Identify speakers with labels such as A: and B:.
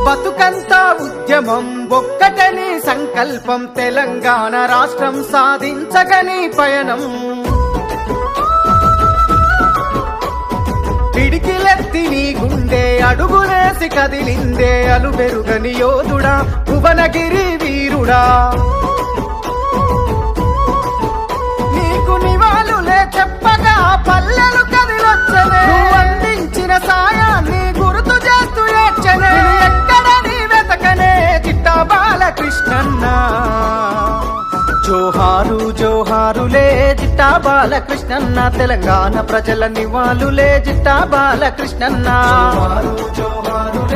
A: బతుకంతా ఉద్యమం ఒక్కటని సంకల్పం తెలంగాణ రాష్ట్రం సాధించగని పయనం పిడికిలెత్తి నీ గుండె అడుగులేసి కదిలిందే అలుబెరుగని యోధుడా భువనగిరి వీరుడా నీకు నివాళులే చెప్పగా పల్లెలు కదిలొచ్చనే అందించిన సాయాన్ని గుర్తు చేస్తూ ఏడ్చనే ఎక్కడ నీ వెతకనే చిట్టా బాలకృష్ణన్న జోహారు జోహారులే జిట్టా బాలకృష్ణన్న తెలంగాణ ప్రజల నివాళులే జిట్టా బాలకృష్ణన్న జోహారు జోహారులే